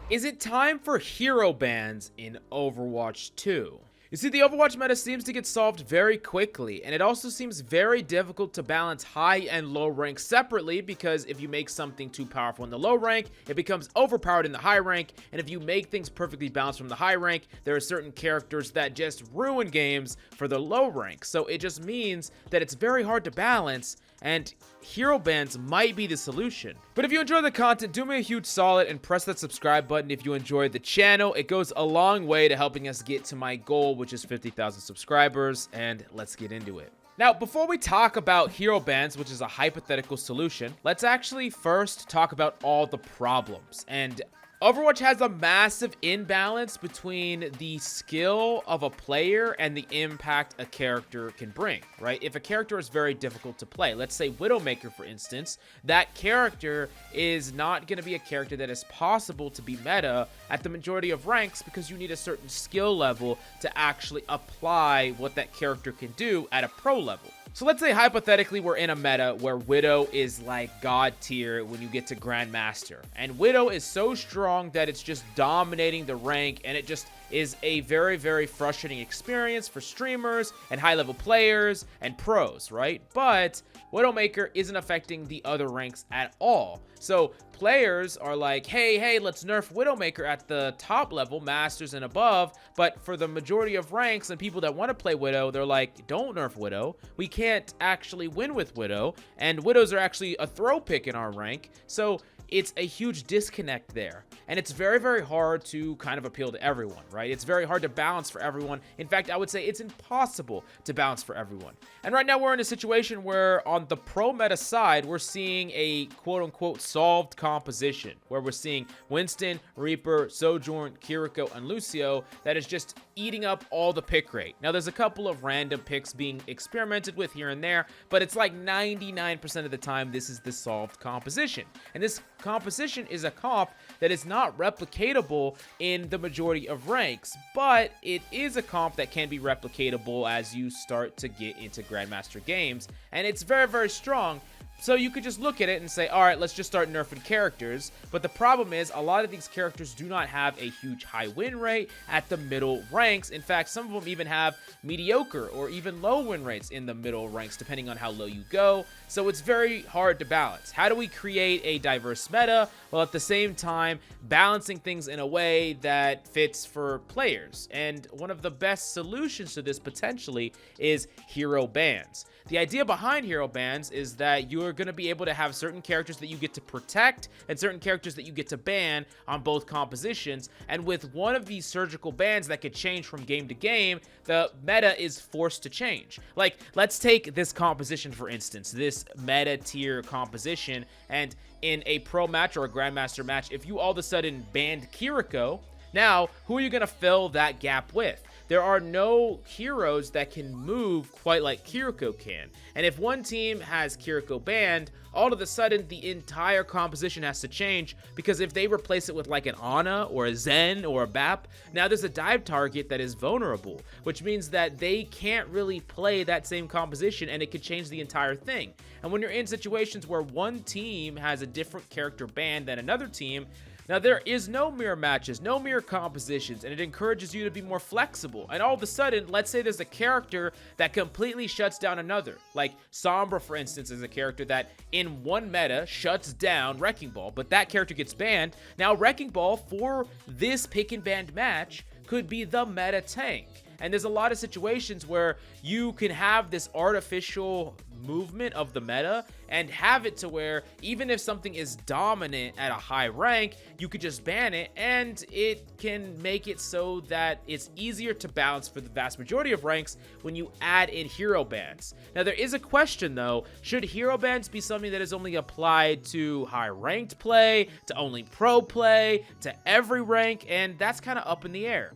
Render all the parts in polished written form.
Is it time for hero bans in Overwatch 2? You see, the Overwatch meta seems to get solved very quickly, and it also seems very difficult to balance high and low rank separately, because if you make something too powerful in the low rank, it becomes overpowered in the high rank, and if you make things perfectly balanced from the high rank, there are certain characters that just ruin games for the low rank. So it just means that it's very hard to balance, and hero bans might be the solution. But if you enjoy the content, do me a huge solid and press that subscribe button if you enjoyed the channel. It goes a long way to helping us get to my goal, which is 50,000 subscribers, and let's get into it. Now, before we talk about hero bans, which is a hypothetical solution, let's actually first talk about all the problems. And Overwatch has a massive imbalance between the skill of a player and the impact a character can bring, right? If a character is very difficult to play, let's say Widowmaker, for instance, that character is not going to be a character that is possible to be meta at the majority of ranks, because you need a certain skill level to actually apply what that character can do at a pro level. So let's say hypothetically we're in a meta where Widow is like god tier when you get to Grandmaster. And Widow is so strong that it's just dominating the rank, and it just is a very, very frustrating experience for streamers and high-level players and pros, right? But Widowmaker isn't affecting the other ranks at all. So players are like, hey, let's nerf Widowmaker at the top level, Masters and above. But for the majority of ranks and people that want to play Widow, they're like, don't nerf Widow. We can't actually win with Widow. And Widows are actually a throw pick in our rank. So it's a huge disconnect there. And it's very, very hard to kind of appeal to everyone, right? It's very hard to balance for everyone. In fact, I would say it's impossible to balance for everyone. And right now we're in a situation where on the pro meta side, we're seeing a quote unquote solved composition, where we're seeing Winston, Reaper, Sojourn, Kiriko, and Lucio that is just eating up all the pick rate. Now there's a couple of random picks being experimented with here and there, but it's like 99% of the time this is the solved composition. And this composition is a comp that is not replicatable in the majority of ranks, but it is a comp that can be replicatable as you start to get into Grandmaster games, and it's very, very strong. So you could just look at it and say, all right, let's just start nerfing characters. But the problem is a lot of these characters do not have a huge high win rate at the middle ranks. In fact, some of them even have mediocre or even low win rates in the middle ranks, depending on how low you go. So it's very hard to balance. How do we create a diverse meta while at the same time balancing things in a way that fits for players? And one of the best solutions to this potentially is hero bans. The idea behind hero bans is that you're going to be able to have certain characters that you get to protect and certain characters that you get to ban on both compositions. And with one of these surgical bans that could change from game to game, the meta is forced to change. Like, let's take this composition, for instance, this meta tier composition, and in a pro match or a Grandmaster match, if you all of a sudden banned Kiriko, now who are you going to fill that gap with? There are no heroes that can move quite like Kiriko can. And if one team has Kiriko banned, all of a sudden the entire composition has to change, because if they replace it with like an Ana or a Zen or a Bap, now there's a dive target that is vulnerable, which means that they can't really play that same composition, and it could change the entire thing. And when you're in situations where one team has a different character banned than another team, now, there is no mirror matches, no mirror compositions, and it encourages you to be more flexible. And all of a sudden, let's say there's a character that completely shuts down another. Like Sombra, for instance, is a character that in one meta shuts down Wrecking Ball, but that character gets banned. Now, Wrecking Ball for this pick and ban match could be the meta tank. And there's a lot of situations where you can have this artificial movement of the meta and have it to where even if something is dominant at a high rank, you could just ban it, and it can make it so that it's easier to balance for the vast majority of ranks when you add in hero bans. Now, there is a question though, should hero bans be something that is only applied to high ranked play, to only pro play, to every rank? And that's kind of up in the air.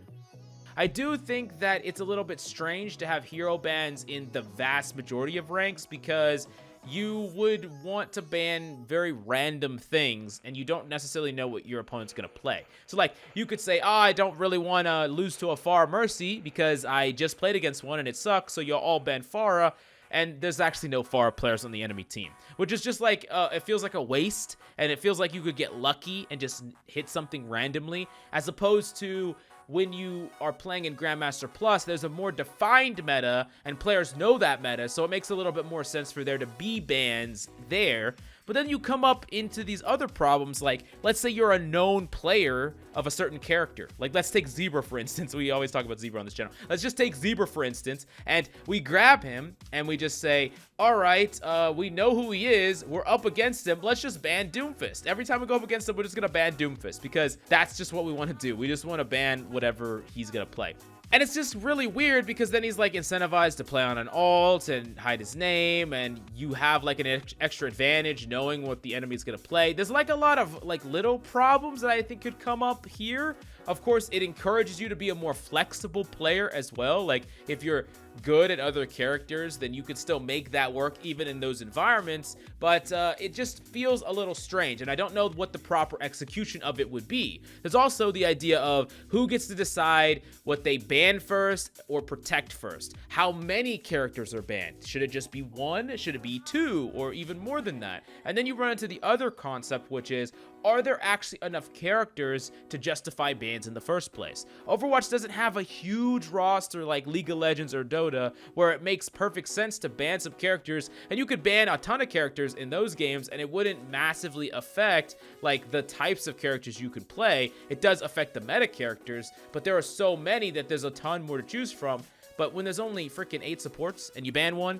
I do think that it's a little bit strange to have hero bans in the vast majority of ranks, because you would want to ban very random things and you don't necessarily know what your opponent's going to play. So like you could say, oh, I don't really want to lose to a Pharah Mercy because I just played against one and it sucks, so you'll all ban Pharah. and there's actually no Pharah players on the enemy team, which is just like, it feels like a waste, and it feels like you could get lucky and just hit something randomly, as opposed to when you are playing in Grandmaster Plus, there's a more defined meta, and players know that meta, so it makes a little bit more sense for there to be bans there. But then you come up into these other problems, like, let's say you're a known player of a certain character. Like, let's take Zebra, for instance. We always talk about Zebra on this channel. Let's just take Zebra, for instance, and we grab him, and we just say, all right, we know who he is. We're up against him. Let's just ban Doomfist. Every time we go up against him, we're just going to ban Doomfist, because that's just what we want to do. We just want to ban whatever he's going to play. And it's just really weird, because then he's like incentivized to play on an alt and hide his name, and you have like an extra advantage knowing what the enemy is going to play. There's like a lot of like little problems that I think could come up here. Of course, it encourages you to be a more flexible player as well. Like, if you're good at other characters, then you could still make that work even in those environments, but it just feels a little strange, and I don't know what the proper execution of it would be. There's also the idea of who gets to decide what they ban first or protect first. How many characters are banned? Should it just be one? Should it be two? Or even more than that? And then you run into the other concept, which is, are there actually enough characters to justify bans in the first place? Overwatch doesn't have a huge roster like League of Legends or Dota, where it makes perfect sense to ban some characters, and you could ban a ton of characters in those games, and it wouldn't massively affect like the types of characters you could play. It does affect the meta characters, but there are so many that there's a ton more to choose from. But when there's only freaking 8 supports and you ban one,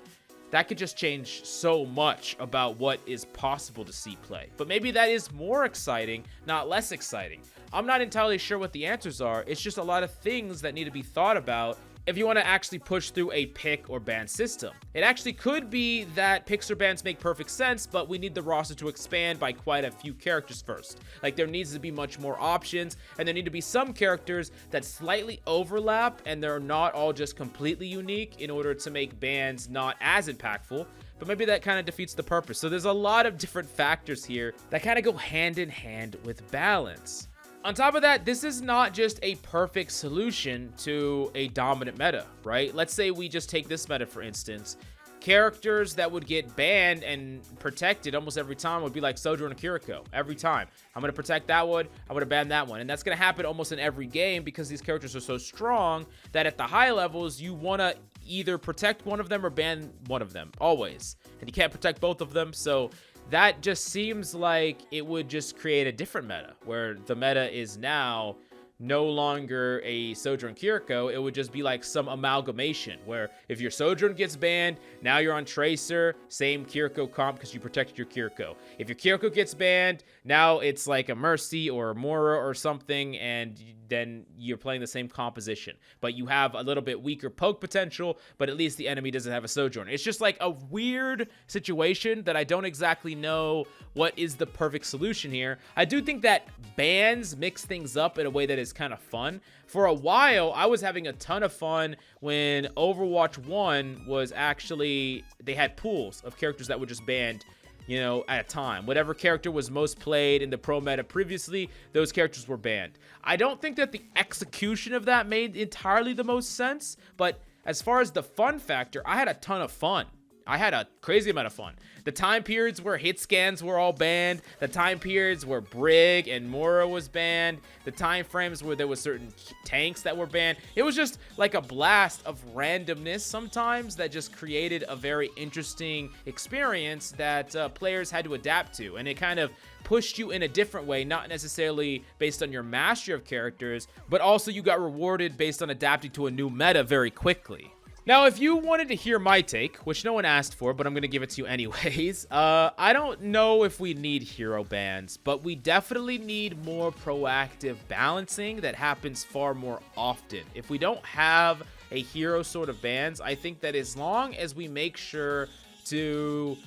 that could just change so much about what is possible to see play. But maybe that is more exciting, not less exciting. I'm not entirely sure what the answers are. It's just a lot of things that need to be thought about if you want to actually push through a pick or ban system. It actually could be that picks or bans make perfect sense, but we need the roster to expand by quite a few characters first. Like, there needs to be much more options, and there need to be some characters that slightly overlap, and they're not all just completely unique in order to make bans not as impactful. But maybe that kind of defeats the purpose. So there's a lot of different factors here that kind of go hand in hand with balance. On top of that, this is not just a perfect solution to a dominant meta, right? Let's say we just take this meta, for instance. Characters that would get banned and protected almost every time would be like Sojourn and Kiriko. Every time. I'm going to protect that one, I'm going to ban that one. And that's going to happen almost in every game, because these characters are so strong that at the high levels, you want to either protect one of them or ban one of them, always. And you can't protect both of them, so that just seems like it would just create a different meta, where the meta is now no longer a Sojourn Kiriko. It would just be like some amalgamation, where if your Sojourn gets banned, now you're on Tracer, same Kiriko comp because you protected your Kiriko. If your Kiriko gets banned, now it's like a Mercy or a Mora or something, and then you're playing the same composition, but you have a little bit weaker poke potential, but at least the enemy doesn't have a Sojourn. It's just like a weird situation that I don't exactly know what is the perfect solution here. I do think that bans mix things up in a way that is kind of fun. For a while, I was having a ton of fun when Overwatch 1 was actually, they had pools of characters that were just banned, you know, at a time. Whatever character was most played in the pro meta previously, those characters were banned. I don't think that the execution of that made entirely the most sense, but as far as the fun factor, I had a ton of fun. I had a crazy amount of fun. The time periods where hit scans were all banned, the time periods where Brig and Mora was banned, the time frames where there was certain tanks that were banned. It was just like a blast of randomness sometimes that just created a very interesting experience that players had to adapt to. And it kind of pushed you in a different way, not necessarily based on your mastery of characters, but also you got rewarded based on adapting to a new meta very quickly. Now, if you wanted to hear my take, which no one asked for, but I'm going to give it to you anyways, I don't know if we need hero bans, but we definitely need more proactive balancing that happens far more often. If we don't have a hero sort of bans, I think that as long as we make sure to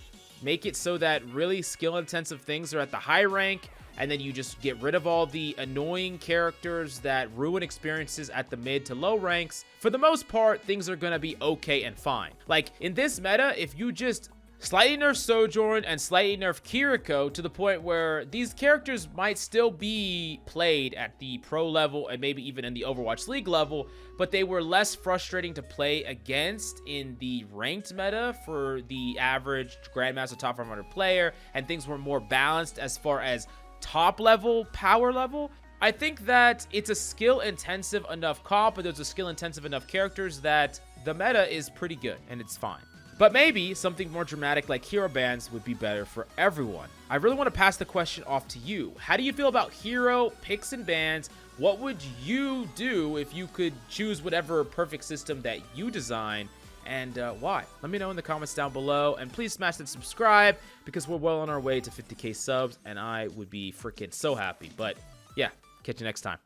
make it so that really skill-intensive things are at the high rank, and then you just get rid of all the annoying characters that ruin experiences at the mid to low ranks, for the most part, things are going to be okay and fine. Like, in this meta, if you just Slightly nerf Sojourn and slightly nerf Kiriko to the point where these characters might still be played at the pro level and maybe even in the Overwatch League level, but they were less frustrating to play against in the ranked meta for the average Grandmaster top 500 player, and things were more balanced as far as top level, power level. I think that it's a skill intensive enough comp, but there's a skill intensive enough characters that the meta is pretty good and it's fine. But maybe something more dramatic like hero bans would be better for everyone. I really want to pass the question off to you. How do you feel about hero picks and bans? What would you do if you could choose whatever perfect system that you design, and why? Let me know in the comments down below, and please smash that subscribe because we're well on our way to 50k subs, and I would be freaking so happy. But yeah, catch you next time.